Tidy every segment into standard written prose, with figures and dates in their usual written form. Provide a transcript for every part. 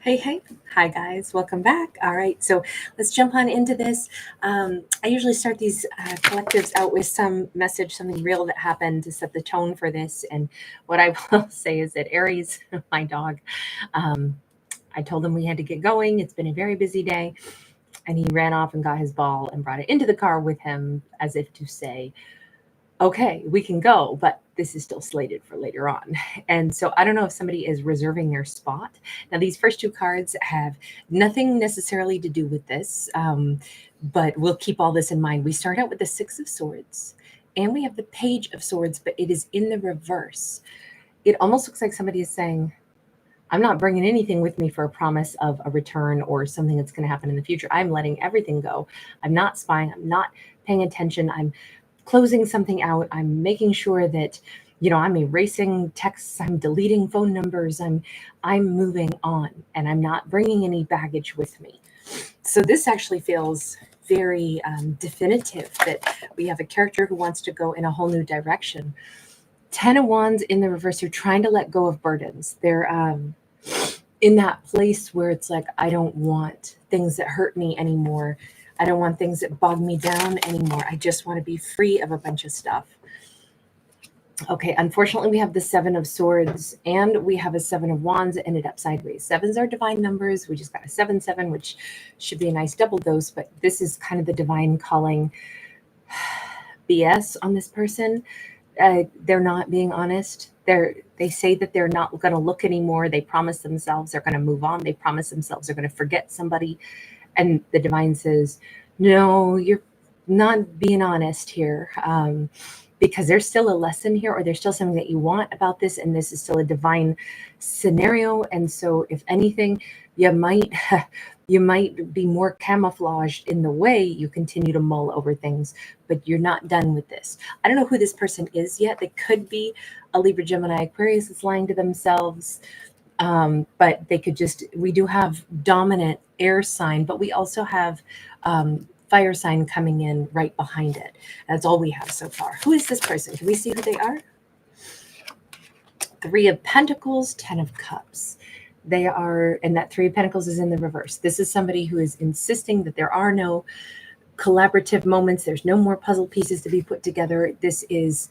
Hey, hey. Hi, guys. Welcome back. All right. So let's jump on into this. I usually start these collectives out with some message, something real that happened to set the tone for this. And what I will say is that Aries, my dog, um, I told him we had to get going. It's been a very busy day. And he ran off and got his ball and brought it into the car with him as if to say, okay, we can go, but this is still slated for later on. And so I don't know if somebody is reserving their spot. Now, these first two cards have nothing necessarily to do with this, but we'll keep all this in mind. We start out with the Six of Swords and we have the Page of Swords, but it is in the reverse. It almost looks like somebody is saying, I'm not bringing anything with me for a promise of a return or something that's going to happen in the future. I'm letting everything go. I'm not spying. I'm not paying attention. I'm closing something out. I'm making sure that, I'm erasing texts. I'm deleting phone numbers. I'm moving on, and I'm not bringing any baggage with me. So this actually feels very definitive that we have a character who wants to go in a whole new direction. 10 of Wands in the reverse. They're trying to let go of burdens. They're in that place where it's like, I don't want things that hurt me anymore. I don't want things that bog me down anymore. I just want to be free of a bunch of stuff. Okay, unfortunately, we have the Seven of Swords and we have a Seven of Wands that ended up sideways. Sevens are divine numbers. We just got a 7-7, which should be a nice double dose, but this is kind of the divine calling BS on this person. They're not being honest. They say that they're not going to look anymore. They promise themselves they're going to move on. They promise themselves they're going to forget somebody. And the divine says, no, you're not being honest here, because there's still a lesson here, or there's still something that you want about this, and this is still a divine scenario. And so if anything, you might be more camouflaged in the way you continue to mull over things, but you're not done with this. I don't know who this person is yet. They could be a Libra, Gemini, Aquarius that's lying to themselves. But they could we do have dominant air sign, but we also have fire sign coming in right behind it. That's all we have so far. Who is this person? Can we see who they are? Three of Pentacles, 10 of Cups. They are, and that Three of Pentacles is in the reverse. This is somebody who is insisting that there are no collaborative moments. There's no more puzzle pieces to be put together. This is,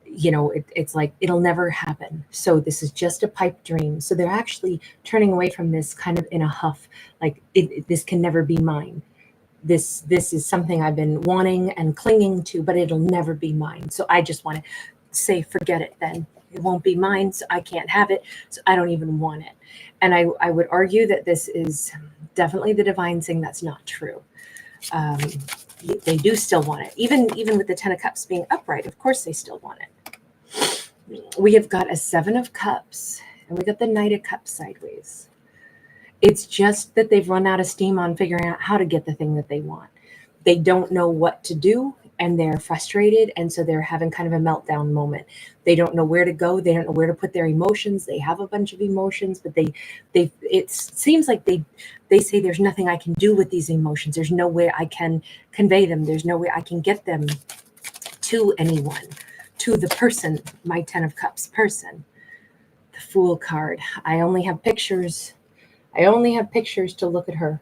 it's like it'll never happen. So this is just a pipe dream. So they're actually turning away from this kind of in a huff, like this can never be mine. This is something I've been wanting and clinging to, but it'll never be mine. So I just want to say, forget it then. It won't be mine, so I can't have it, so I don't even want it. And I would argue that this is definitely the divine saying that's not true. They do still want it. Even with the 10 of Cups being upright, of course they still want it. We have got a 7 of Cups, and we got the Knight of Cups sideways. It's just that they've run out of steam on figuring out how to get the thing that they want. They don't know what to do, and they're frustrated, and so they're having kind of a meltdown moment. They don't know where to go. They don't know where to put their emotions. They have a bunch of emotions, but it seems like they say there's nothing I can do with these emotions. There's no way I can convey them. There's no way I can get them to anyone, to the person, my 10 of Cups person. The Fool card. I only have pictures to look at her.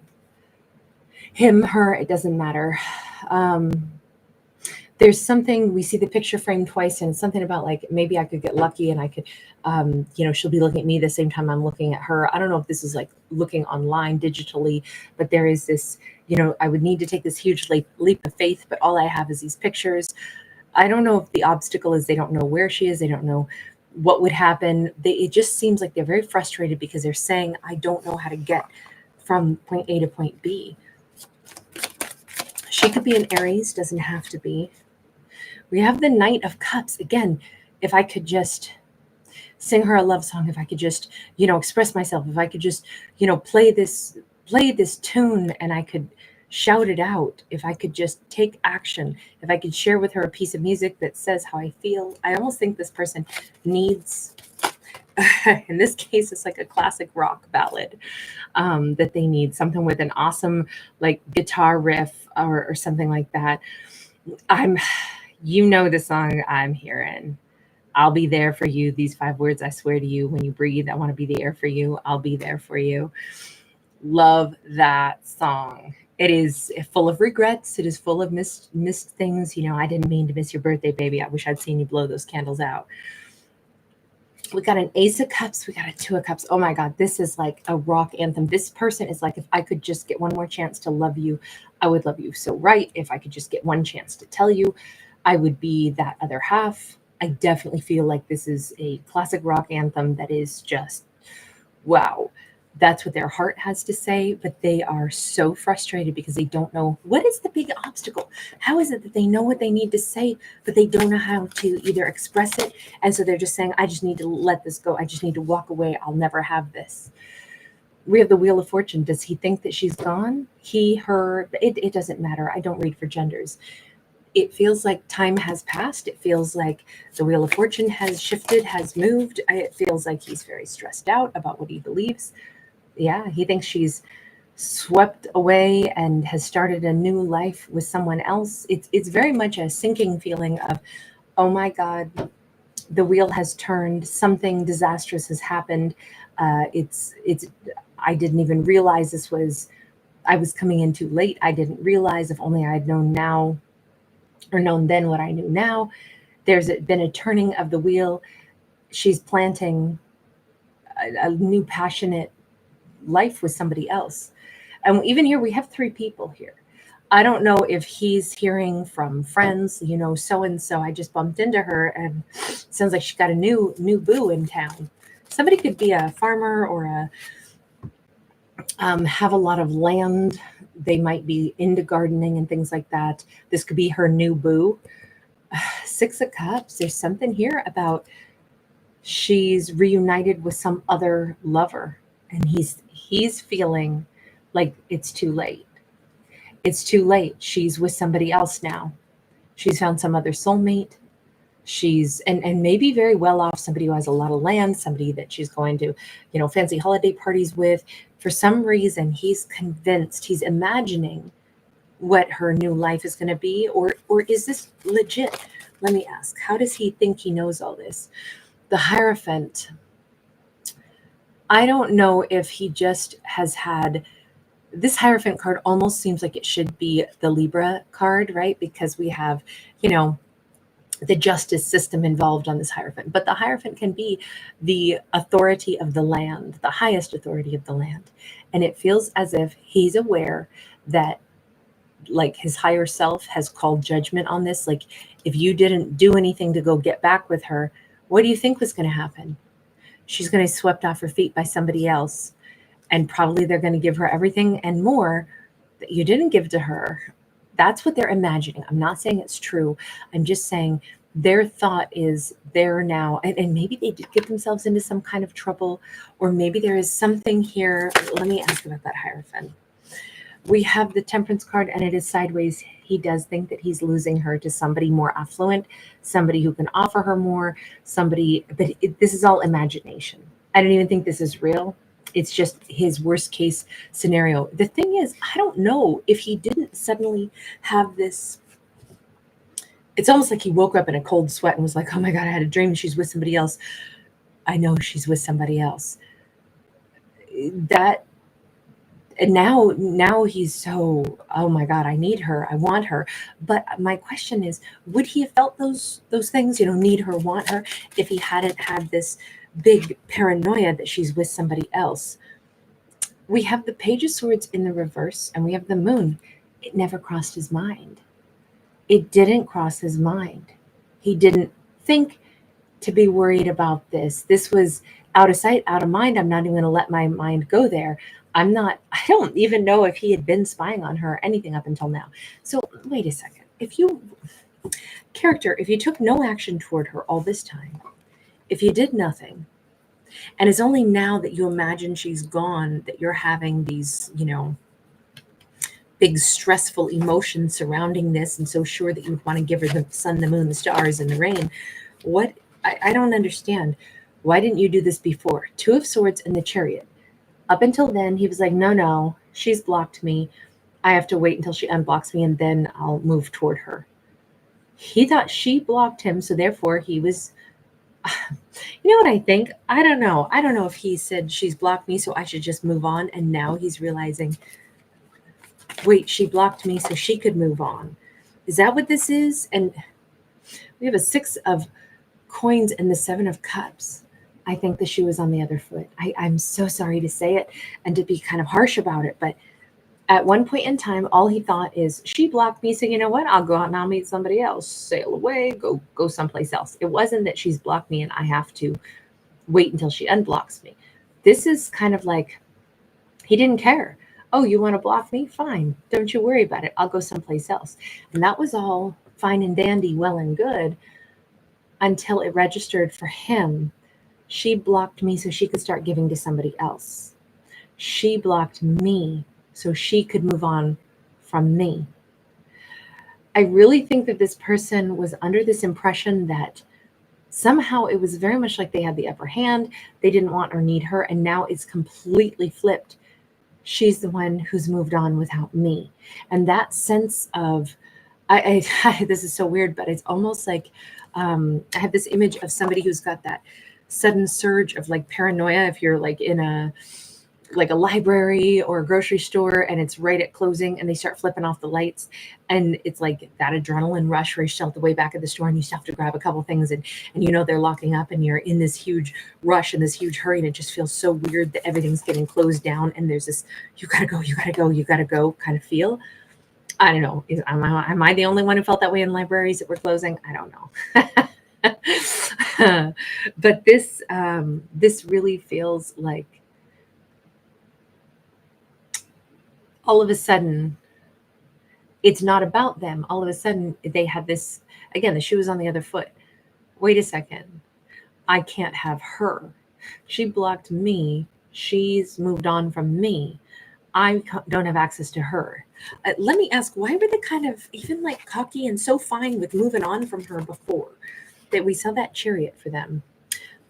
Him, her, it doesn't matter. There's something, we see the picture frame twice, and it's something about like, maybe I could get lucky and I could, she'll be looking at me the same time I'm looking at her. I don't know if this is like looking online digitally, but there is this, I would need to take this huge leap of faith, but all I have is these pictures. I don't know if the obstacle is they don't know where she is. They don't know what would happen. It just seems like they're very frustrated because they're saying, I don't know how to get from point A to point B. She could be an Aries, doesn't have to be. We have the Knight of Cups. Again, if I could just sing her a love song, if I could just, express myself, if I could just, play this tune and I could shout it out, if I could just take action, if I could share with her a piece of music that says how I feel. I almost think this person needs, in this case, it's like a classic rock ballad that they need, something with an awesome like guitar riff or something like that. The song I'm hearing. I'll be there for you. These 5 words, I swear to you, when you breathe, I want to be the air for you. I'll be there for you. Love that song. It is full of regrets. It is full of missed things. You know, I didn't mean to miss your birthday, baby. I wish I'd seen you blow those candles out. We got an Ace of Cups. We got a Two of Cups. Oh my God, this is like a rock anthem. This person is like, if I could just get one more chance to love you, I would love you so right. If I could just get one chance to tell you, I would be that other half. I definitely feel like this is a classic rock anthem that is just, wow. That's what their heart has to say, but they are so frustrated because they don't know what is the big obstacle. How is it that they know what they need to say, but they don't know how to either express it? And so they're just saying, I just need to let this go. I just need to walk away. I'll never have this. We have the Wheel of Fortune. Does he think that she's gone? He, her, it doesn't matter. I don't read for genders. It feels like time has passed. It feels like the Wheel of Fortune has shifted, has moved. It feels like he's very stressed out about what he believes. Yeah, he thinks she's swept away and has started a new life with someone else. It's very much a sinking feeling of, oh my God, the wheel has turned. Something disastrous has happened. It's. I didn't even realize this was. I was coming in too late. I didn't realize. If only I had known now, or known then what I knew now. There's been a turning of the wheel. She's planting a new passionate life with somebody else. And even here we have 3 people here. I don't know if he's hearing from friends, you know, so and so. I just bumped into her and sounds like she got a new boo in town. Somebody could be a farmer or have a lot of land. They might be into gardening and things like that. This could be her new boo. 6 of Cups. There's something here about she's reunited with some other lover, and he's feeling like it's too late. It's too late. She's with somebody else now. She's found some other soulmate. She's and maybe very well off, somebody who has a lot of land, somebody that she's going to, you know, fancy holiday parties with. For some reason, he's convinced, he's imagining what her new life is going to be, or is this legit? Let me ask, how does he think he knows all this? The Hierophant. I don't know if he just has had this Hierophant card. Almost seems like it should be the Libra card, right? Because we have, you know, the justice system involved on this Hierophant. But the Hierophant can be the authority of the land, the highest authority of the land. And it feels as if he's aware that, like, his higher self has called judgment on this. Like, if you didn't do anything to go get back with her, what do you think was going to happen? She's going to be swept off her feet by somebody else. And probably they're going to give her everything and more that you didn't give to her. That's what they're imagining. I'm not saying it's true. I'm just saying their thought is they're now, and maybe they did get themselves into some kind of trouble, or maybe there is something here. Let me ask about that Hierophant. We have the Temperance card, and it is sideways. He does think that he's losing her to somebody more affluent, somebody who can offer her more, somebody, but this is all imagination. I don't even think this is real. It's just his worst case scenario. The thing is, I don't know if he didn't suddenly have this. It's almost like he woke up in a cold sweat and was like, oh my God, I had a dream she's with somebody else. I know she's with somebody else. That, and now he's so, oh my God, I need her. I want her. But my question is, would he have felt those things, you know, need her, want her, if he hadn't had this big paranoia that she's with somebody else? We have the Page of Swords in the reverse, and we have the Moon. It never crossed his mind. It didn't cross his mind. He didn't think to be worried about this. This was out of sight, out of mind. I'm not even going to let my mind go there. I don't even know if he had been spying on her or anything up until now. So wait a second. If you took no action toward her all this time, if you did nothing, and it's only now that you imagine she's gone that you're having these, you know, big stressful emotions surrounding this, and so sure that you would want to give her the sun, the moon, the stars, and the rain. What? I don't understand. Why didn't you do this before? 2 of Swords and the Chariot. Up until then, he was like, no, she's blocked me. I have to wait until she unblocks me, and then I'll move toward her. He thought she blocked him, so therefore he was You know what I think? I don't know. I don't know if he said she's blocked me, so I should just move on. And now he's realizing, wait, she blocked me so she could move on. Is that what this is? And we have a 6 of coins and the 7 of cups. I think the shoe is on the other foot. I'm so sorry to say it and to be kind of harsh about it, but at one point in time, all he thought is, she blocked me, so you know what? I'll go out and I'll meet somebody else, sail away, go someplace else. It wasn't that she's blocked me and I have to wait until she unblocks me. This is kind of like he didn't care. Oh, you want to block me? Fine. Don't you worry about it. I'll go someplace else. And that was all fine and dandy, well and good, until it registered for him. She blocked me so she could start giving to somebody else. She blocked me so she could move on from me. I really think that this person was under this impression that somehow it was very much like they had the upper hand. They didn't want or need her. And now it's completely flipped. She's the one who's moved on without me. And that sense of, this is so weird, but it's almost like I have this image of somebody who's got that sudden surge of like paranoia. If you're like in a library or a grocery store and it's right at closing and they start flipping off the lights, and it's like that adrenaline rush where you're still at the way back of the store and you still have to grab a couple things, and you know they're locking up and you're in this huge rush and this huge hurry, and it just feels so weird that everything's getting closed down and there's this you gotta go kind of feel. I don't know. Am I the only one who felt that way in libraries that were closing? I don't know. But this really feels like all of a sudden it's not about them. All of a sudden they had this, again, the shoe is on the other foot. Wait a second. I can't have her. She blocked me. She's moved on from me. I don't have access to her. Let me ask, why were they kind of even like cocky and so fine with moving on from her before that we saw that Chariot for them?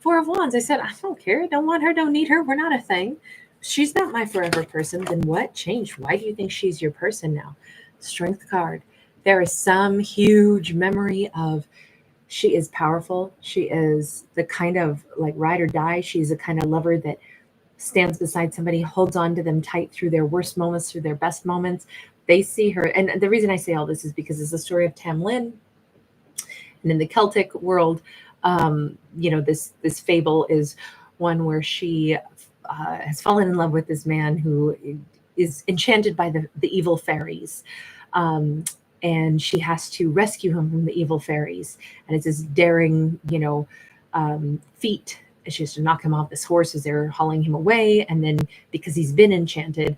4 of Wands, I said, I don't care. Don't want her, don't need her. We're not a thing. She's not my forever person. Then what changed? Why do you think she's your person now? Strength card. There is some huge memory of she is powerful. She is the kind of like ride or die. She's the kind of lover that stands beside somebody, holds on to them tight through their worst moments, through their best moments. They see her. And the reason I say all this is because it's the story of Tam Lin. And in the Celtic world, this fable is one where she has fallen in love with this man who is enchanted by the evil fairies. And she has to rescue him from the evil fairies. And it's this daring, feat. She has to knock him off this horse as they're hauling him away. And then because he's been enchanted,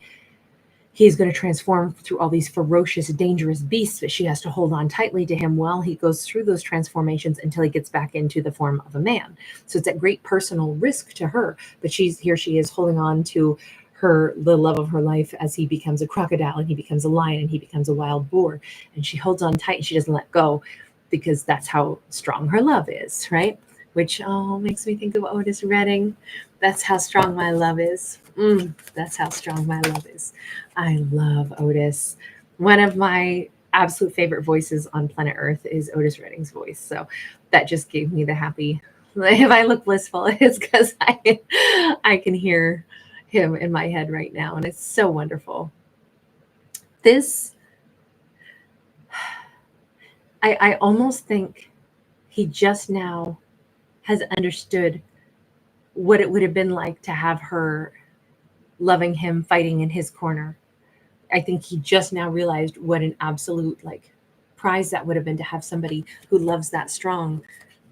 he's going to transform through all these ferocious, dangerous beasts, but she has to hold on tightly to him while he goes through those transformations until he gets back into the form of a man. So it's at great personal risk to her, but she is holding on to the love of her life as he becomes a crocodile and he becomes a lion and he becomes a wild boar. And she holds on tight and she doesn't let go because that's how strong her love is, right? Which makes me think of Otis Redding. That's how strong my love is. That's how strong my love is. I love Otis. One of my absolute favorite voices on planet Earth is Otis Redding's voice. So that just gave me the happy. If I look blissful, it's because I can hear him in my head right now, and it's so wonderful. This, I almost think he just now has understood what it would have been like to have her loving him, fighting in his corner. I think he just now realized what an absolute prize that would have been to have somebody who loves that strong,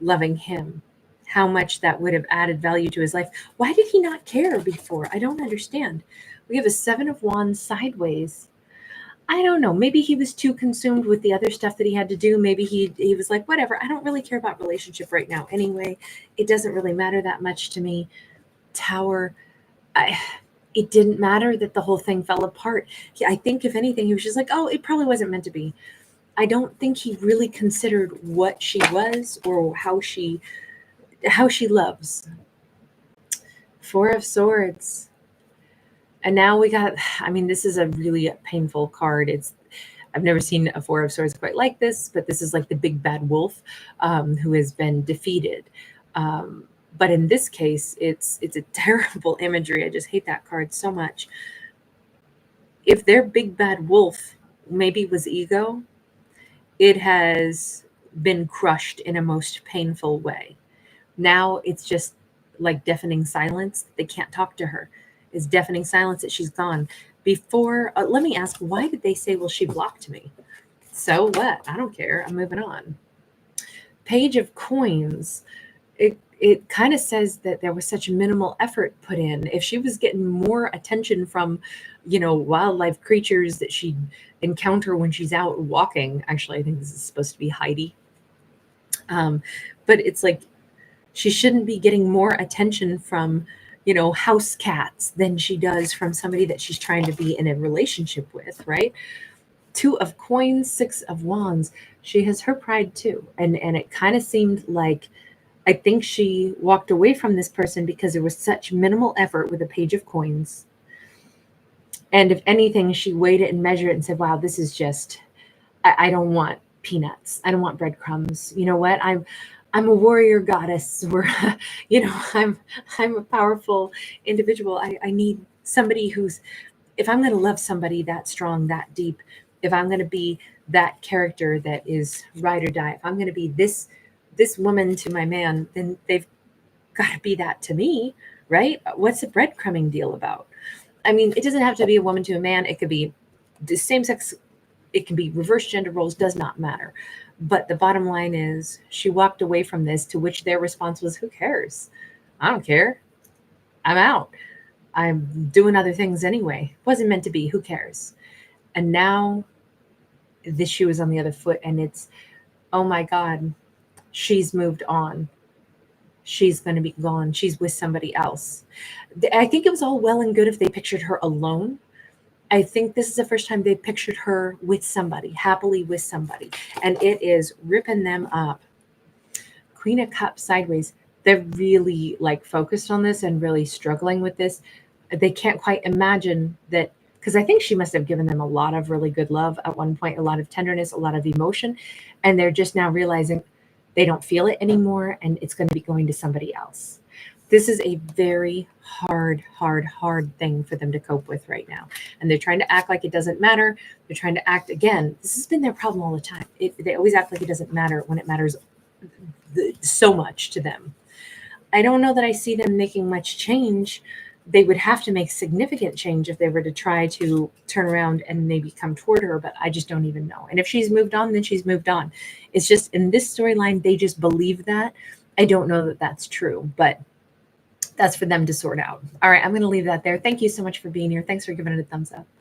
loving him. How much that would have added value to his life. Why did he not care before? I don't understand. We have a 7 of Wands sideways. I don't know. Maybe he was too consumed with the other stuff that he had to do. Maybe he was like, whatever, I don't really care about relationship right now anyway. It doesn't really matter that much to me. Tower, it didn't matter that the whole thing fell apart. I think if anything, he was just like, oh, it probably wasn't meant to be. I don't think he really considered what she was or how she loves. 4 of Swords. And now we got, this is a really painful card. I've never seen a 4 of Swords quite like this, but this is like the big bad wolf who has been defeated. But in this case, it's a terrible imagery. I just hate that card so much. If their big bad wolf maybe was ego, it has been crushed in a most painful way. Now it's just like deafening silence. They can't talk to her. It's deafening silence that she's gone. Before, let me ask, why did they say, well, she blocked me? So what? I don't care. I'm moving on. Page of Coins. It kind of says that there was such minimal effort put in. If she was getting more attention from, wildlife creatures that she'd encounter when she's out walking. Actually, I think this is supposed to be Heidi. But it's like she shouldn't be getting more attention from, house cats than she does from somebody that she's trying to be in a relationship with, right? 2 of Coins, 6 of Wands. She has her pride too. And it kind of seemed like, I think she walked away from this person because there was such minimal effort with a Page of Coins. And if anything, she weighed it and measured it and said, wow, this is just, I don't want peanuts. I don't want breadcrumbs. You know what? I'm a warrior goddess, or, I'm a powerful individual. I need somebody who's, if I'm going to love somebody that strong, that deep, if I'm going to be that character that is ride or die, if I'm going to be this woman to my man, then they've got to be that to me, right? What's the breadcrumbing deal about? I mean, it doesn't have to be a woman to a man. It could be the same sex. It can be reverse gender roles, does not matter. But the bottom line is she walked away from this, to which their response was, who cares? I don't care. I'm out. I'm doing other things anyway. Wasn't meant to be. Who cares? And now this shoe is on the other foot, and it's, oh my God, she's moved on. She's going to be gone. She's with somebody else. I think it was all well and good if they pictured her alone. I think this is the first time they pictured her with somebody, happily with somebody, and it is ripping them up. Queen of Cups sideways. They're really focused on this and really struggling with this. They can't quite imagine that, because I think she must have given them a lot of really good love at one point, a lot of tenderness, a lot of emotion, and they're just now realizing they don't feel it anymore, and it's going to be going to somebody else. This is a very hard thing for them to cope with right now. And they're trying to act like it doesn't matter. They're trying to act, again, this has been their problem all the time. They always act like it doesn't matter when it matters so much to them. I don't know that I see them making much change. They would have to make significant change if they were to try to turn around and maybe come toward her, but I just don't even know. And if she's moved on, then she's moved on. It's just in this storyline, they just believe that. I don't know that that's true, but that's for them to sort out. All right, I'm going to leave that there. Thank you so much for being here. Thanks for giving it a thumbs up.